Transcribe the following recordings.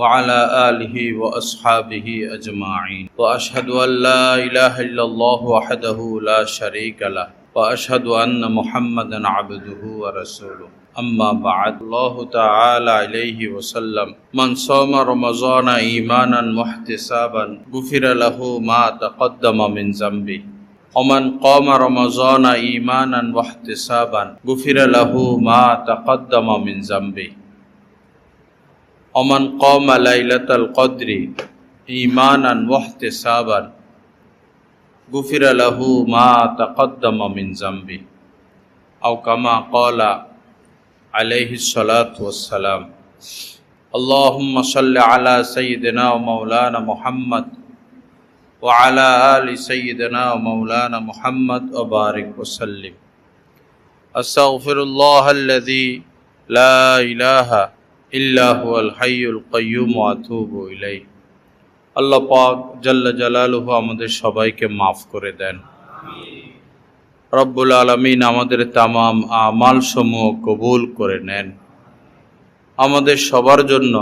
وعلى آله وأصحابه أجمعين وأشهد أن لا إله إلا الله وحده لا شريك له وأشهد أن محمدا عبده ورسوله أما بعد الله تعالى عليه وسلم من صام رمضان إيمانا واحتسابا غفر له ما تقدم من ذنبه ومن قام رمضان إيمانا واحتسابا غفر له ما تقدم من ذنبه ومن قام ليلة القدر إيمانا واحتسابا غفر له ما تقدم من ذنبه أو كما قال عليه الصلاة والسلام اللهم صل على سيدنا ومولانا محمد وعلى آل سيدنا ومولانا محمد وبارك وسلم أستغفر الله الذي لا إله إلا هو الحي القيوم وأتوب إليه আল্লাহ পাক জাল্লা জালালুহু আমাদের সবাইকে মাফ করে দেন। রব্বুল আলামিন আমাদের তামাম আমাল সমূহ কবুল করে নেন। আমাদের সবার জন্য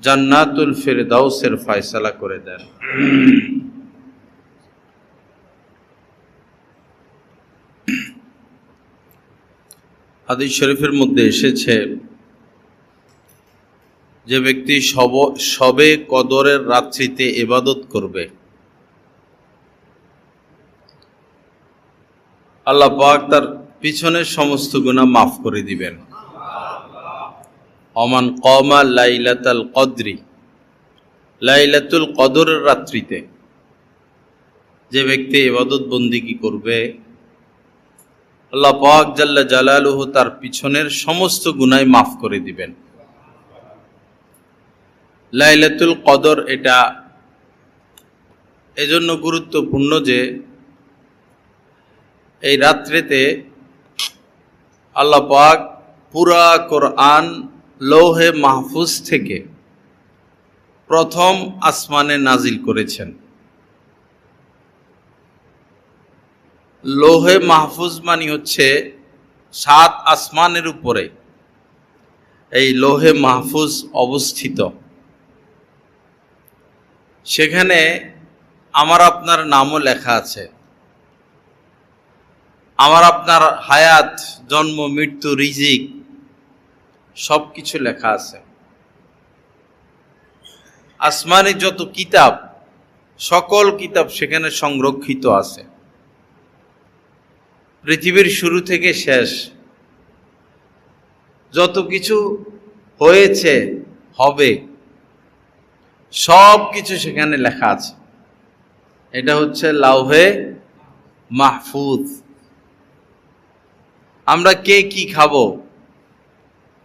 জান্নাতুল ফিরদাউসের ফয়সালা করে দেন। হাদিস শরীফের মধ্যে এসেছে যে ব্যক্তি শবে কদরের রাত্রিতে ইবাদত করবে, আল্লাহ পাক তার পিছনের সমস্ত গুনাহ মাফ করে দিবেন। ওমান কমা লাইলাতুল কদরি, লাইলাতুল কদরের রাত্রিতে যে ব্যক্তি ইবাদত বন্দেগী করবে, আল্লাহ পাক জাল্লা জালালুহু তার পিছনের সমস্ত গুনাহ মাফ করে দিবেন। লাইলাতুল কদর এটা এজন্য গুরুত্বপূর্ণ যে এই রাত্রিতে আল্লাহ পাক পুরা কোরআন লৌহে মাহফুজ থেকে প্রথম আসমানে নাজিল করেছেন। লৌহে মাহফুজ মানে হচ্ছে 7 আসমানের উপরে এই লৌহে মাহফুজ অবস্থিত। সেখানে আমার আপনার নামও লেখা আছে, আমার আপনার হায়াত, জন্ম, মৃত্যু, রিজিক সব কিছু লেখা আছে। আসমানি যত কিতাব, সকল কিতাব সেখানে সংরক্ষিত আছে। পৃথিবীর শুরু থেকে শেষ যত কিছু হয়েছে, হবে, সব কিছু সেখানে লেখা আছে। এটা হচ্ছে লাউহে মাহফুজ। আমরা কে কি খাবো,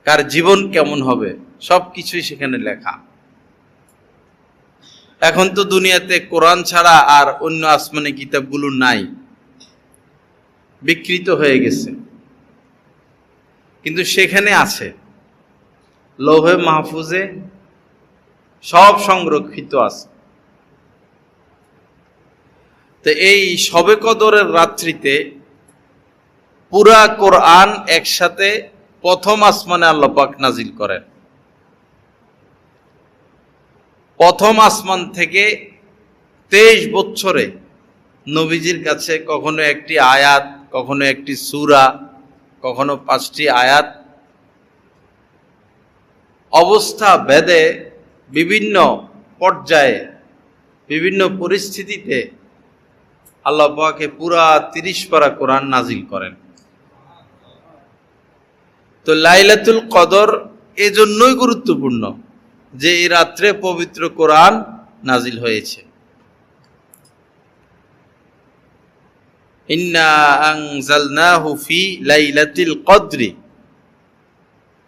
কার জীবন কেমন হবে, সব কিছুই সেখানে লেখা। এখন তো দুনিয়াতে কোরআন ছাড়া আর অন্য আসমানি কিতাবগুলো নাই, বিকৃত হয়ে গেছে, কিন্তু সেখানে আছে, লৌহে মাহফুজে সব সংরক্ষিত আছে। তো এই শবে কদরের রাত্রিতে পুরা কোরআন একসাথে প্রথম আসমানে আল্লাহ পাক নাজিল করেন। প্রথম আসমান থেকে 23 বছরে নবীজির কাছে কখনো একটি আয়াত, কখনো একটি সূরা, কখনো 5টি আয়াত, অবস্থা ভেদে বিভিন্ন পর্যায়ে বিভিন্ন পরিস্থিতিতে আল্লাহ পাকে পুরা 30 পারা কোরআন নাজিল করেন। তো লাইলাতুল কদর এজন্যই গুরুত্বপূর্ণ যে এই রাত্রে পবিত্র কোরআন নাজিল হয়েছে। ইন্না আনজালনাহু ফি লাইলাতিল কদরি,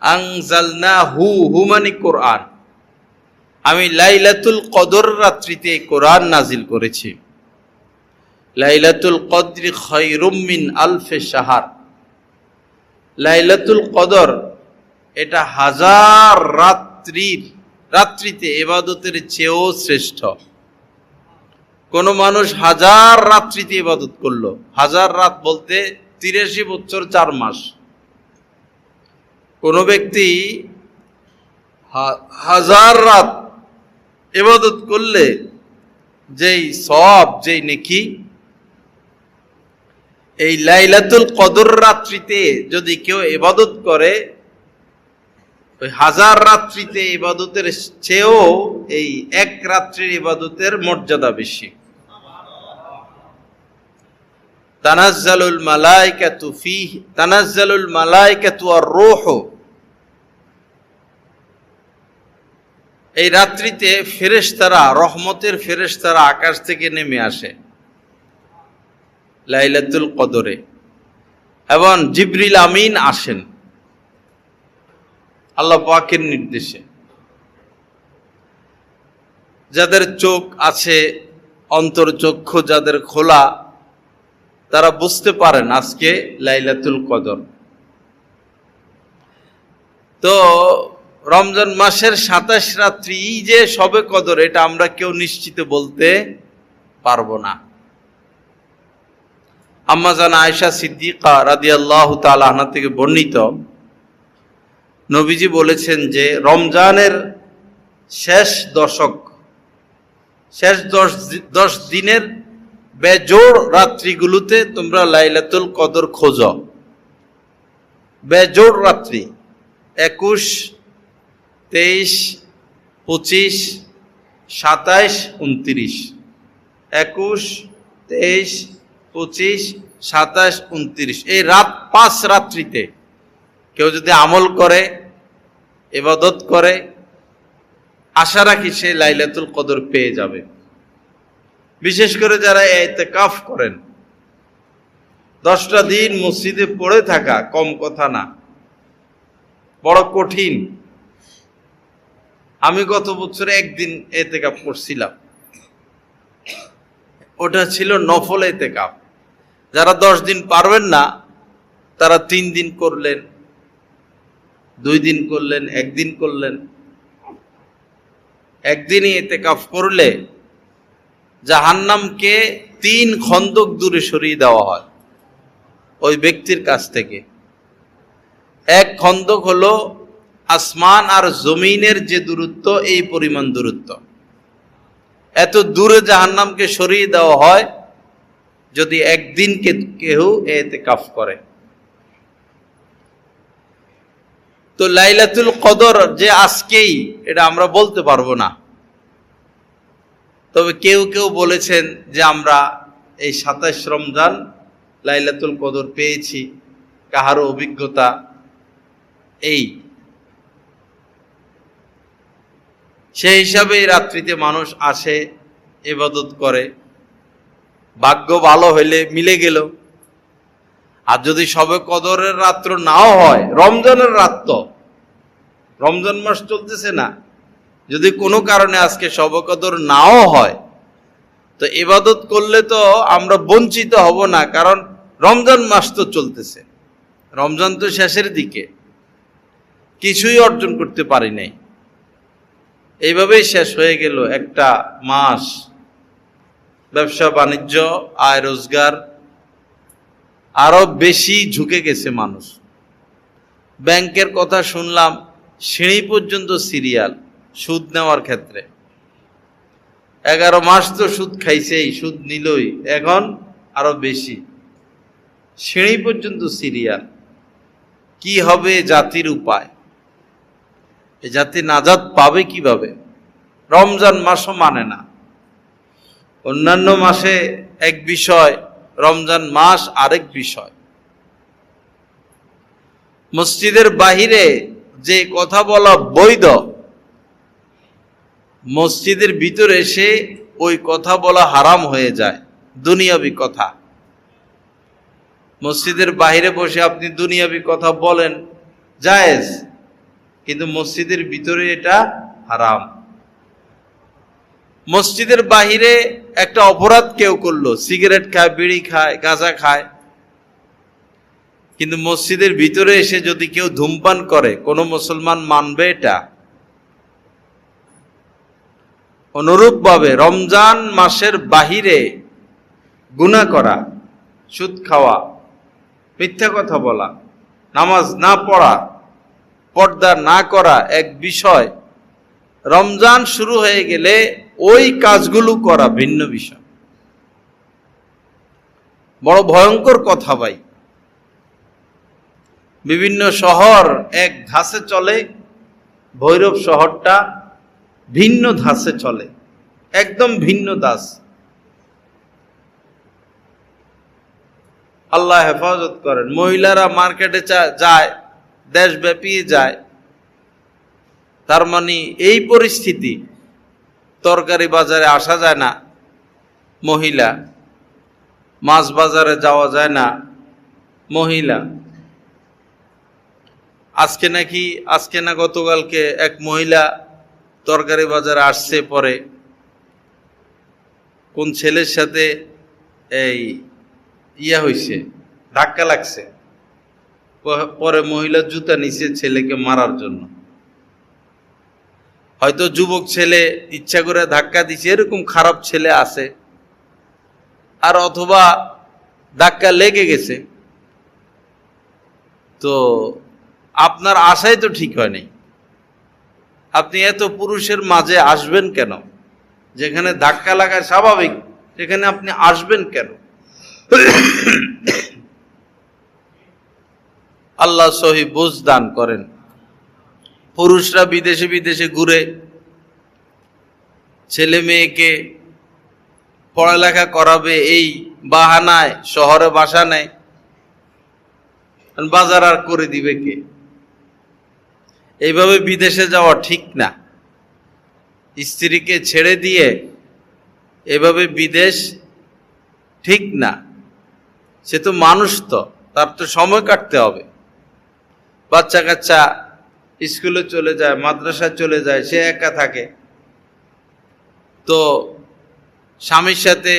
আনজালনাহু হু মানে কোরআন, আমি লাইলাতুল কদর রাত্রিতে কোরআন নাজিল করেছি। লাইলাতুল কদরি খায়রুম মিন আলফি শাহর, লাইলাতুল কদর এটা 1000 রাত্রিতে ইবাদতের চেয়েও শ্রেষ্ঠ। কোন মানুষ 1000 রাত্রিতে ইবাদত করলো, 1000 রাত বলতে 83 বছর 4 মাস। কোন ব্যক্তি হাজার রাত ইবাদত করলে যেই সওয়াব, যেই নেকি, এই লাইলাতুল কদর রাত্রিতে যদি কেউ ইবাদত করে, ওই হাজার রাত্রিতে ইবাদতের চেয়েও এই এক রাত্রির ইবাদতের মর্যাদা বেশি। তানাজ্জালুল মালাইকাতু ফীহি তানাজ্জালুল মালাইকাতু ওয়ার রূহু, এই রাত্রিতে ফেরেশতারা, রহমতের ফেরেশতারা আকাশ থেকে নেমে আসে লাইলাতুল কদরে, এবং জিবরিল আমিন আসেন আল্লাহ পাকের নির্দেশে। যাদের চোখ আছে, অন্তর্চক্ষু যাদের খোলা, তারা বুঝতে পারেন আজকে লাইলাতুল কদর। তো রমজান মাসের ২৭ রাত্রি যে শবে কদর, এটা আমরা কেউ নিশ্চিত বলতে পারবো না। আম্মা জান আয়েশা সিদ্দিকা রাদিয়াল্লাহু তাআলা আনহা থেকে বর্ণিত, নবীজি বলেছেন যে রমজানের শেষ দশক, শেষ 10 দিনের বেজোড় রাত্রিগুলোতে তোমরা লাইলাতুল কদর খোঁজো। বেজোড় রাত্রি 21, 23, 25, 27, 29, 21, 23, 25, 27, 29, এই 5 রাত্রিতে কেউ যদি আমল করে, ইবাদত করে, আশা রাখি সে লাইলাতুল কদর পেয়ে যাবে। বিশেষ করে যারা ইতিকাফ করেন, 10টা দিন মসজিদে পড়ে থাকা কম কথা না, বড় কঠিন। আমি গত বছরে একদিন ইতিকাফ করছিলাম, ওটা ছিল নফল ইতিকাফ। যারা 10 দিন পারবেন না তারা 3 দিন করলেন, 2 দিন করলেন, 1 দিন করলেন। একদিনই ইতিকাফ করলে জাহান্নামকে 3 খন্দক দূরে সরিয়ে দেওয়া হয় ওই ব্যক্তির কাছ থেকে। এক খন্দক হলো আসমান আর জমিনের যে দূরত্ব, এই পরিমাণ দূরত্ব। এত দূরে জাহান্নামকে সরিয়ে দেওয়া হয় যদি একদিনকে কেউ ইতিকাফ করে। তো লাইলাতুল কদর যে আজকেই, এটা আমরা বলতে পারবো না। তবে কেউ কেউ বলেছেন যে আমরা এই 27 রমজান লাইলাতুল কদর পেয়েছি, কাহারও অভিজ্ঞতা এই। সেই হিসাবে এই রাত্রিতে মানুষ আসে, ইবাদত করে। ভাগ্য ভালো হইলে মিলে গেল। আর যদি শবে কদরের রাত্র নাও হয়, রমজানের রাত, রমজান মাস চলতেছে না, যদি কোনো কারণে আজকে শবে কদর নাও হয়, তো ইবাদত করলে তো আমরা বঞ্চিত হব না, কারণ রমজান মাস তো চলতেছে, রমজান তো শেষের দিকে, কিছুই অর্জন করতে পারি নাই। এইভাবেই শেষ হয়ে গেল একটা মাস। ব্যবসা বাণিজ্য, আয় রোজগার আরো বেশি ঝুঁকে গেছে মানুষ। ব্যাংকের কথা শুনলাম, সিঁড়ি পর্যন্ত সিরিয়াল সুদ নেওয়ার ক্ষেত্রে। 11 মাস তো সুদ খাইছেই, সুদ নিলই, এখন আরো বেশি, সিঁড়ি পর্যন্ত সিরিয়াল। কি হবে জাতির উপায়? এই জাতি নাজাত পাবে কিভাবে? রমজান মাসও মানে না। অন্যান্য মাসে এক বিষয়, রমজান মাস আরেক বিষয়। মসজিদের বাহিরে যে কথা বলা বৈধ, মসজিদের ভিতরে এসে ওই কথা বলা হারাম হয়ে যায়, দুনিয়াবি কথা। মসজিদের বাহিরে বসে আপনি দুনিয়াবি কথা বলেন, জায়েজ, কিন্তু মসজিদের ভিতরে এটা হারাম। মসজিদের বাহিরে একটা অপরাধ কেউ করলো, সিগারেট খায়, বিড়ি খায়, গাঁজা খায়, কিন্তু মসজিদের ভিতরে এসে যদি কেউ ধূমপান করে, কোনো মুসলমান মানবে এটা? অনুরূপভাবে রমজান মাসের বাহিরে গুনাহ করা, সুদ খাওয়া, মিথ্যা কথা বলা, নামাজ না পড়া, পর্দা না করা এক বিষয়, রমজান শুরু হয়ে গেলে ওই কাজগুলো করা ভিন্ন বিষয়। বড় ভয়ঙ্কর কথা ভাই। বিভিন্ন শহর এক ধাঁচে চলে, ভৈরব শহরটা ভিন্ন ধাঁচে চলে, একদম ভিন্ন ধাঁচ। আল্লাহ হেফাজত করেন। মহিলারা মার্কেটে যায়, দেশব্যাপী যায়, তার মানে এই পরিস্থিতি, তরকারি বাজারে আসা যায় না মহিলা, মাছ বাজারে যাওয়া যায় না মহিলা। আজকে না গতকালকে এক মহিলা তরকারি বাজারে আসছে, পরে কোন ছেলের সাথে এই হইছে, ধাক্কা লাগছে, পরে মহিলা জুতা নিচে ছেলেকে মারার জন্য। হয়তো যুবক ছেলে ইচ্ছা করে ধাক্কা দিছে, এরকম খারাপ ছেলে আছে, আর অথবা ধাক্কা লেগে গেছে। তো আপনার আশাই তো ঠিক হয় নাই। আপনি এত পুরুষের মাঝে আসবেন কেন? যেখানে ধাক্কা লাগা স্বাভাবিক সেখানে আপনি আসবেন কেন? আল্লাহ সহি বুঝ দান করেন। পুরুষরা বিদেশে বিদেশে ঘুরে, ছেলে মেয়েকে পড়ালেখা করাবে এই বাহানায় শহরে বাসা নেয়, বাজার আর করে দিবে কে? এইভাবে বিদেশে যাওয়া ঠিক না। স্ত্রীকে ছেড়ে দিয়ে এভাবে বিদেশ ঠিক না। সে তো মানুষ, তো তার তো সময় কাটতে হবে। বাচ্চা কাচ্চা স্কুলে চলে যায়, মাদ্রাসায় চলে যায়, সে একা থাকে। তো স্বামীর সাথে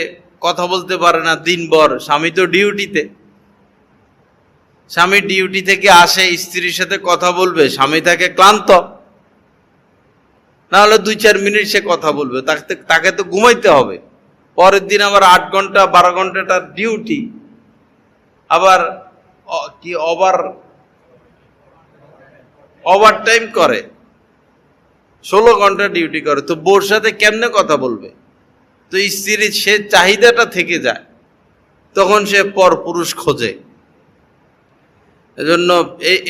কথা বলতে পারে না দিনভর, স্বামী তো ডিউটিতে। স্বামী ডিউটি থেকে আসে, স্ত্রীর সাথে কথা বলবে, স্বামী থাকে ক্লান্ত, না হলে 2-4 মিনিট সে কথা বলবে, তাকে তো ঘুমাইতে হবে। পরের দিন আবার 8 ঘন্টা 12 ঘন্টা তার ডিউটি, আবার কি ওভার টাইম করে, 16 ঘন্টা ডিউটি করে। তো বোর সাথে কেমনে কথা বলবে? তো স্ত্রীর সে চাহিদাটা থেকে যায়, তখন সে পর পুরুষ খোঁজে। এজন্য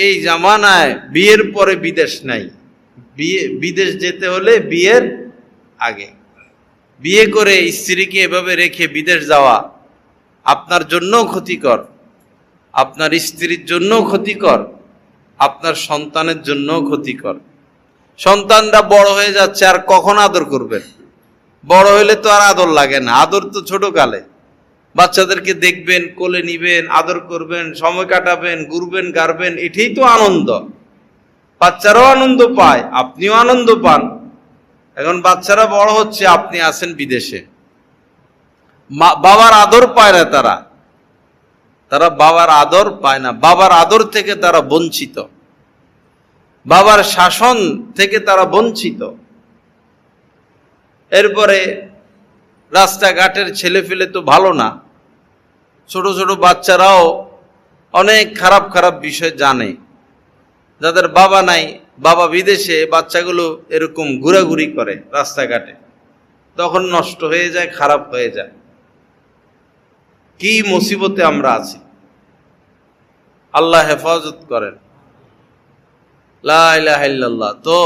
এই জামানায় বিয়ের পরে বিদেশ নাই। বিদেশ যেতে হলে বিয়ের আগে। বিয়ে করে স্ত্রীকে এভাবে রেখে বিদেশ যাওয়া আপনার জন্য ক্ষতিকর, আপনার স্ত্রীর জন্য ক্ষতিকর, আপনার সন্তানের জন্য ক্ষতিকর। সন্তানরা বড় হয়ে যাচ্ছে, আর কখন আদর করবেন? বড় হইলে তো আর আদর লাগে না, আদর তো ছোটকালে। বাচ্চাদেরকে দেখবেন, কোলে নিবেন, আদর করবেন, সময় কাটাবেন, ঘুরবেন, গাড়বেন, এটাই তো আনন্দ। বাচ্চারাও আনন্দ পায়, আপনিও আনন্দ পান। এখন বাচ্চারা বড় হচ্ছে, আপনি আছেন বিদেশে, বাবার আদর পায় না। তারা বাবার আদর পায় না। বাবার আদর থেকে তারা বঞ্চিত, বাবার শাসন থেকে তারা বঞ্চিত। এরপরে রাস্তাঘাটের ছেলে ফেলে তো ভালো না, ছোট ছোট বাচ্চারাও অনেক খারাপ খারাপ বিষয় জানে। যাদের বাবা নাই, বাবা বিদেশে, বাচ্চাগুলো এরকম ঘোরাঘুরি করে রাস্তাঘাটে, তখন নষ্ট হয়ে যায়, খারাপ হয়ে যায়। কি মুসিবতে আমরা আছি, আল্লাহ হেফাজত করেন। লা ইলাহা ইল্লাল্লাহ। তো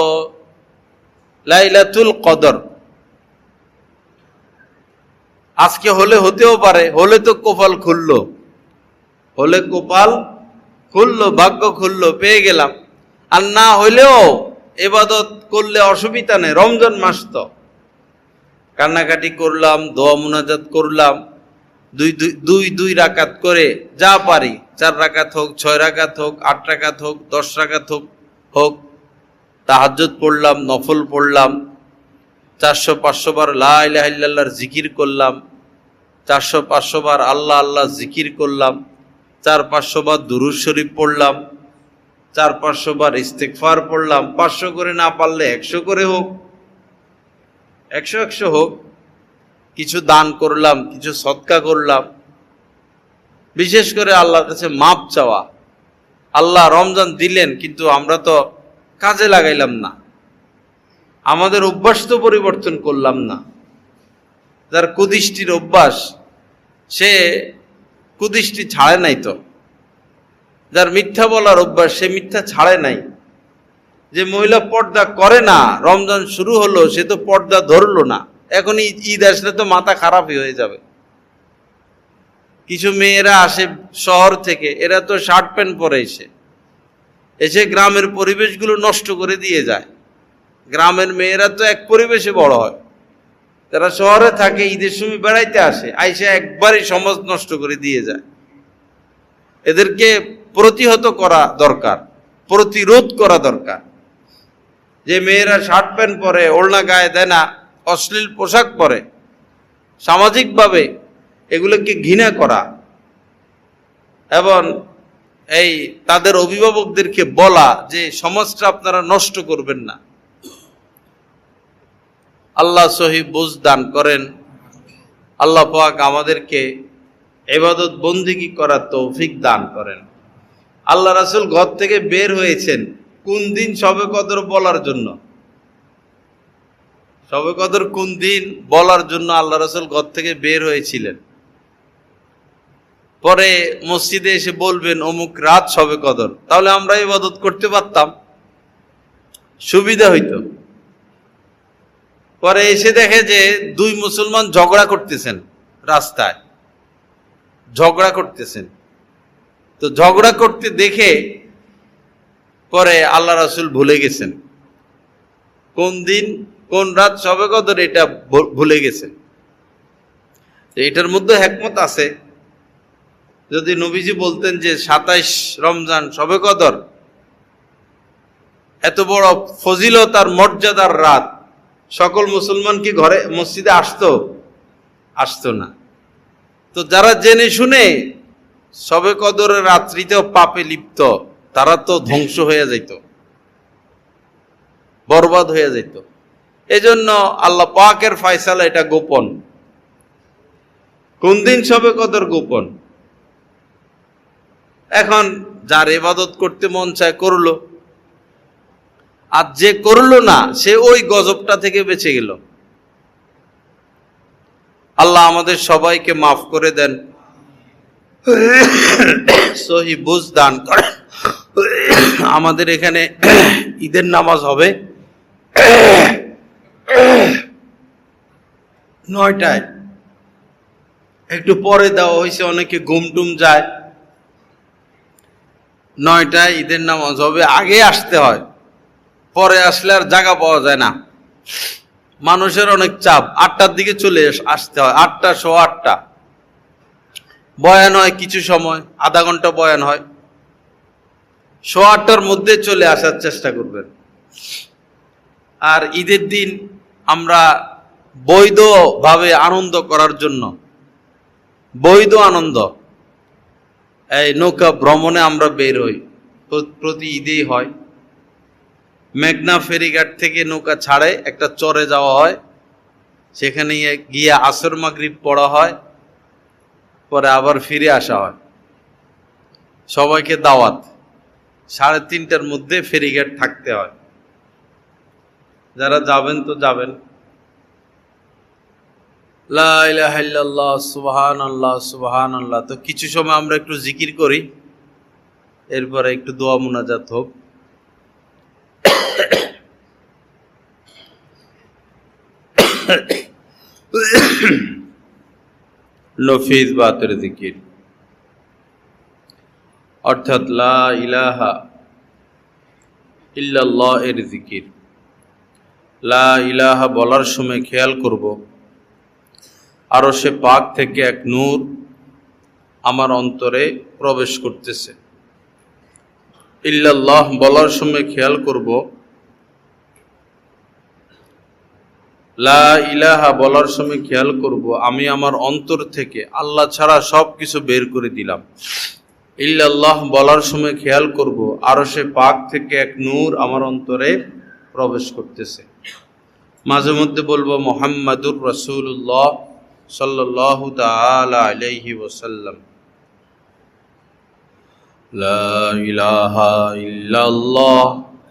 লাইলাতুল কদর আজকে হলে হতেও পারে, হলে তো কপাল খুললো, হলে কপাল খুললো, ভাগ্য খুললো, পেয়ে গেলাম। আর না হইলেও ইবাদত করলে অসুবিধা নেই। রমজান মাস তো কান্নাকাটি করলাম, দোয়া মুনাজাত করলাম, দুই রাকাত করে যা পারি, 4 রাকাত হোক, 6 রাকাত হোক, 8 রাকাত হোক, 10 রাকাত হোক, তাহাজ্জুদ পড়লাম, নফল পড়লাম, 400-500 বার লা ইলাহা ইল্লাল্লাহর জিকির করলাম, 400-500 বার আল্লাহ আল্লাহ জিকির করলাম, 400-500 বার দুরূদ শরীফ পড়লাম, 400-500 বার ইস্তেগফার পড়লাম। 500 করে না পারলে 100 করে হোক, 100 হোক। কিছু দান করলাম, কিছু সদকা করলাম। বিশেষ করে আল্লাহর কাছে মাপ চাওয়া। আল্লাহ রমজান দিলেন, কিন্তু আমরা তো কাজে লাগাইলাম না, আমাদের অভ্যাস তো পরিবর্তন করলাম না। যার কুদৃষ্টির অভ্যাস সে কুদৃষ্টি ছাড়ে নাই, তো যার মিথ্যা বলার অভ্যাস সে মিথ্যা ছাড়ে নাই। যে মহিলা পর্দা করে না, রমজান শুরু হলো, সে তো পর্দা ধরলো না, এখন ঈদ আসলে তো মাথা খারাপই হয়ে যাবে। কিছু মেয়েরা আসে শহর থেকে, এরা তো শার্ট প্যান্ট পরে এসে গ্রামের পরিবেশগুলো নষ্ট করে দিয়ে যায়। গ্রামের মেয়েরা তো এক পরিবেশে বড় হয়, যারা শহরে থাকে ঈদের সময় বেড়াইতে আসে, আইসা একবারই সমাজ নষ্ট করে দিয়ে যায়। এদেরকে প্রতিহত করা দরকার, প্রতিরোধ করা দরকার। যে মেয়েরা শার্ট প্যান্ট পরে, ওড়না গায়ে দেয় না, অশ্লীল পোশাক পরে, সামাজিকভাবে এগুলোকে ঘৃণা করা এবং এই তাদের অভিভাবকদেরকে বলা যে সমাজটা আপনারা নষ্ট করবেন না। আল্লাহ সহি বুঝ দান করেন। আল্লাহ পাক আমাদেরকে ইবাদত বন্দেগী করার তৌফিক দান করেন। আল্লাহ রাসূল ঘর থেকে বের হয়েছেন কোন দিন? শবে কদর বলার জন্য। শবে কদর কোন দিন বলার জন্য আল্লাহ রাসূল ঘর থেকে বের হয়েছিলেন। পরে মসজিদে এসে বলবেন অমুক রাত শবে কদর, তাহলে আমরা ইবাদত করতে পারতাম, সুবিধা হইতো। পরে এসে দেখে যে দুই মুসলমান ঝগড়া করতেছেন, রাস্তায় ঝগড়া করতেছেন। তো ঝগড়া করতে দেখে পরে আল্লাহ রাসূল ভুলে গেছেন কোন দিন কোন রাত শবে কদর, এটা ভুলে গেছেন। এটার মধ্যে হিকমত আছে। যদি নবীজি বলতেন যে 27 রমজান শবে কদর, এত বড় ফজিলত আর মর্যাদার রাত, সকল মুসলমান কি ঘরে মসজিদে আসতো না। তো যারা জেনে শুনে শবে কদরের রাত্রিতেও পাপে লিপ্ত, তারা তো ধ্বংস হয়ে যেত, বরবাদ হয়ে যেত। এজন্য আল্লাহ পাকের ফয়সালা এটা গোপন। কোন দিন শবে কদর গোপন। এখন যার ইবাদত করতে মন চায় করলো, আর যে করলো না সে ওই গজবটা থেকে বেঁচে গেল। আল্লাহ আমাদের সবাইকে মাফ করে দেন, সহি বুঝ দান করেন। আমাদের এখানে ঈদের নামাজ হবে 9টায়, একটু পরে দেওয়া হয়েছে, অনেকে ঘুমটুম যায়। 9টায় ঈদের নামাজ হবে, আগে আসতে হয়, পরে আসলে আর জায়গা পাওয়া যায় না। মানুষের অনেক চাপ, 8টার দিকে চলে আসতে হয়, 8টা, 8:15। বয়ান হয় কিছু সময়, আধা ঘন্টা বয়ান হয়। 8:15টার মধ্যে চলে আসার চেষ্টা করবেন। আর ঈদের দিন আমরা বৈধভাবে আনন্দ করার জন্য, বৈধ আনন্দ, এই নৌকা ভ্রমণে আমরা বের হই, প্রতি ঈদেই হয়। মেঘনা ফেরিঘাট থেকে নৌকা ছাড়ে, একটা চরে যাওয়া হয়, সেখানে গিয়ে আসর মাগরিব পড়া হয়, পরে আবার ফিরে আসা হয়। সবাইকে দাওয়াত, 3:30টার মধ্যে ফেরিঘাট থাকতে হয়। যারা যাবেন তো যাবেন। লা ইলাহা ইল্লাল্লাহ, সুবহানাল্লাহ, সুবহানাল্লাহ। তো কিছু সময় আমরা একটু জিকির করি, এরপরে একটু দোয়া মুনাজাত হোক। নফিজ বাতের জিকির, অর্থাৎ লা ইলাহা ইল্লাল্লাহ এর জিকির। লা ইলাহা বলার সময় খেয়াল করব আরশে পাক থেকে এক নূর আমার অন্তরে প্রবেশ করতেছে। ইল্লাল্লাহ বলার সময় খেয়াল করব লা ইলাহা বলার সময় খেয়াল করব আমি আমার অন্তর থেকে আল্লাহ ছাড়া সব কিছু বের করে দিলাম। ইল্লাল্লাহ বলার সময় খেয়াল করব আরশে পাক থেকে এক নূর আমার অন্তরে প্রবেশ করতেছে। মাঝে মধ্যে বলবো মুহাম্মাদুর রাসূলুল্লাহ সাল্লাল্লাহু তাআলা আলাইহি ওয়াসাল্লাম। লা ইলাহা ইল্লাল্লাহ,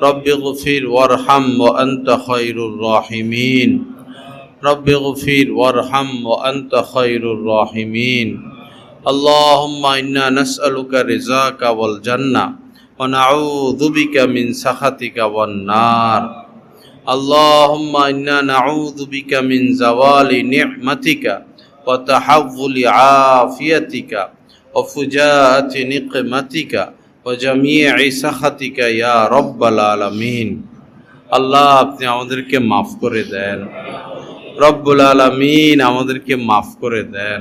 رب اغفر وارحم وأنت خير الراحمين رب اغفر وارحم وأنت خير الراحمين اللهم إنا نسألك رضاك والجنة ونعوذ بك من سخطك والنار اللهم إنا نعوذ بك من زوال نعمتك وتحول عافيتك وفجاءة نقمتك وجميع سخطك يا رب العالمين আল্লাহ আপনি আমাদেরকে মাফ করে দেন রব্বুল আলামিন আমাদেরকে মাফ করে দেন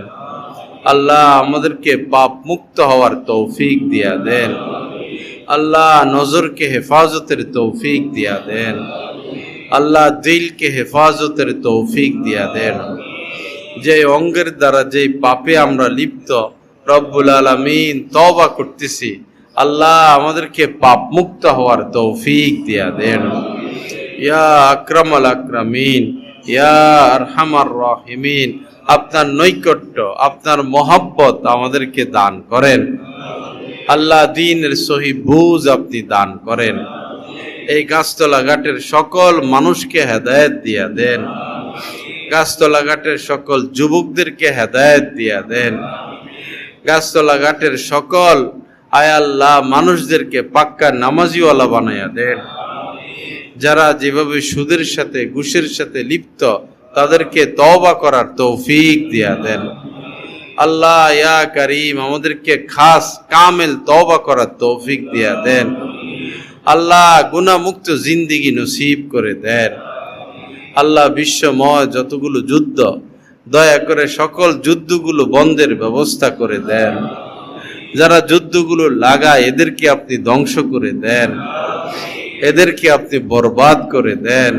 আল্লাহ আমাদেরকে পাপ মুক্ত হওয়ার তৌফিক দিয়া দেন আল্লাহ নজরকে হেফাজতের তৌফিক দিয়া দেন আল্লাহ দিলকে হেফাজতের তৌফিক দিয়া দেন যে অঙ্গের দ্বারা যে পাপে আমরা লিপ্ত রব্বুল আলামিন তওবা করতেছি আল্লাহ আমাদেরকে পাপ মুক্ত হওয়ার তৌফিক দিয়া দেন ইয়া আকরামাল আকরামিন ইয়া আরহামার রাহিমিন আপনার নৈকট্য আপনার মহব্বত আমাদেরকে দান করেন আল্লাহ দ্বীনের সহি বুঝ আপনি দান করেন এই গাছতলা ঘাটের সকল মানুষকে হেদায়েত দিয়া দেন গাছতলা ঘাটের সকল যুবকদেরকে হেদায়েত দিয়া দেন গাছতলা ঘাটের সকল আয় আল্লাহ মানুষদেরকে পাক্কা নামাজিওয়ালা বানায়া দেন যারা যেভাবে সুদের সাথে ঘুষের সাথে লিপ্ত তাদেরকে তওবা করার তৌফিক দিয়া দেন আল্লাহ ইয়া করিম আমাদেরকে খাস কামেল তওবা করার তৌফিক দিয়া দেন আল্লাহ গুনাহমুক্ত জিন্দেগি নসিব করে দেন আল্লাহ বিশ্বময় যতগুলো যুদ্ধ দয়া করে সকল যুদ্ধগুলো বন্ধের ব্যবস্থা করে দেন যারা যুদ্ধগুলো লাগায় এদেরকে আপনি ধ্বংস করে দেন এদেরকে আপনি বরবাদ করে দেন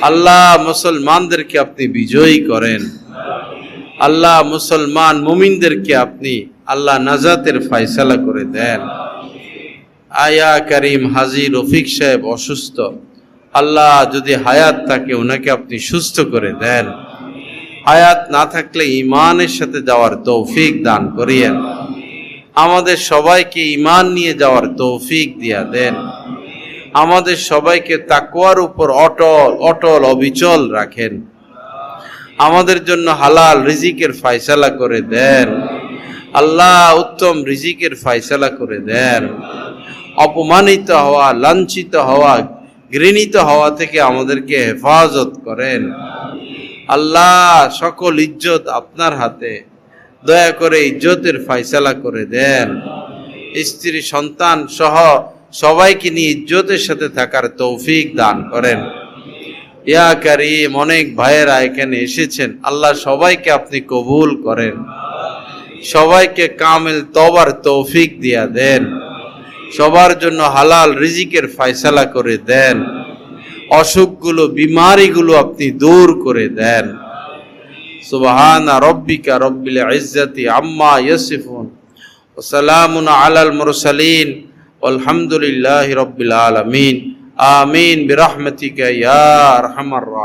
আল্লাহ মুসলমানদেরকে আপনি বিজয়ী করেন আল্লাহ মুসলমান মুমিনদেরকে আপনি আল্লাহ নাজাতের ফয়সালা করে দেন আয়া করিম হাজী রফিক সাহেব অসুস্থ আল্লাহ যদি হায়াত থাকে ওনাকে আপনি সুস্থ করে দেন হায়াত না থাকলে ঈমানের সাথে যাওয়ার তৌফিক দান করিয়েন আমাদের সবাইকে ঈমান নিয়ে যাওয়ার তৌফিক দিয়া দেন আমাদের সবাইকে তাকওয়ার উপর অটল অটল অবিচল রাখেন আমাদের জন্য হালাল রিজিকের ফয়সালা করে দেন আল্লাহ উত্তম রিজিকের ফয়সালা করে দেন অপমানিত হওয়া লাঞ্ছিত হওয়া ঘৃণিত হওয়া থেকে আমাদেরকে হেফাজত করেন আল্লাহ সকল ইজ্জত আপনার হাতে দয়া করে ইজ্জতের ফয়সালা করে দেন স্ত্রী সন্তান সহ সবাইকে নিয়ে ইজ্জতের সাথে থাকার তৌফিক দান করেন ইয়া কারীম অনেক ভাইয়েরা এখানে এসেছেন আল্লাহ সবাইকে আপনি কবুল করেন সবাইকে কামেল তওবার তৌফিক দিয়া দেন সবার জন্য হালাল রিজিকের ফয়সালা করে দেন অসুখগুলো বিমারিগুলো আপনি দূর করে দেন সুবহানা রাব্বিকা রাব্বিল ইজ্জাতি আম্মা ইয়াসিফুন ওয়া সালামুন আলাল মুরসালিন والحمد لله رب العالمين آمين برحمتك يا أرحم الراحمين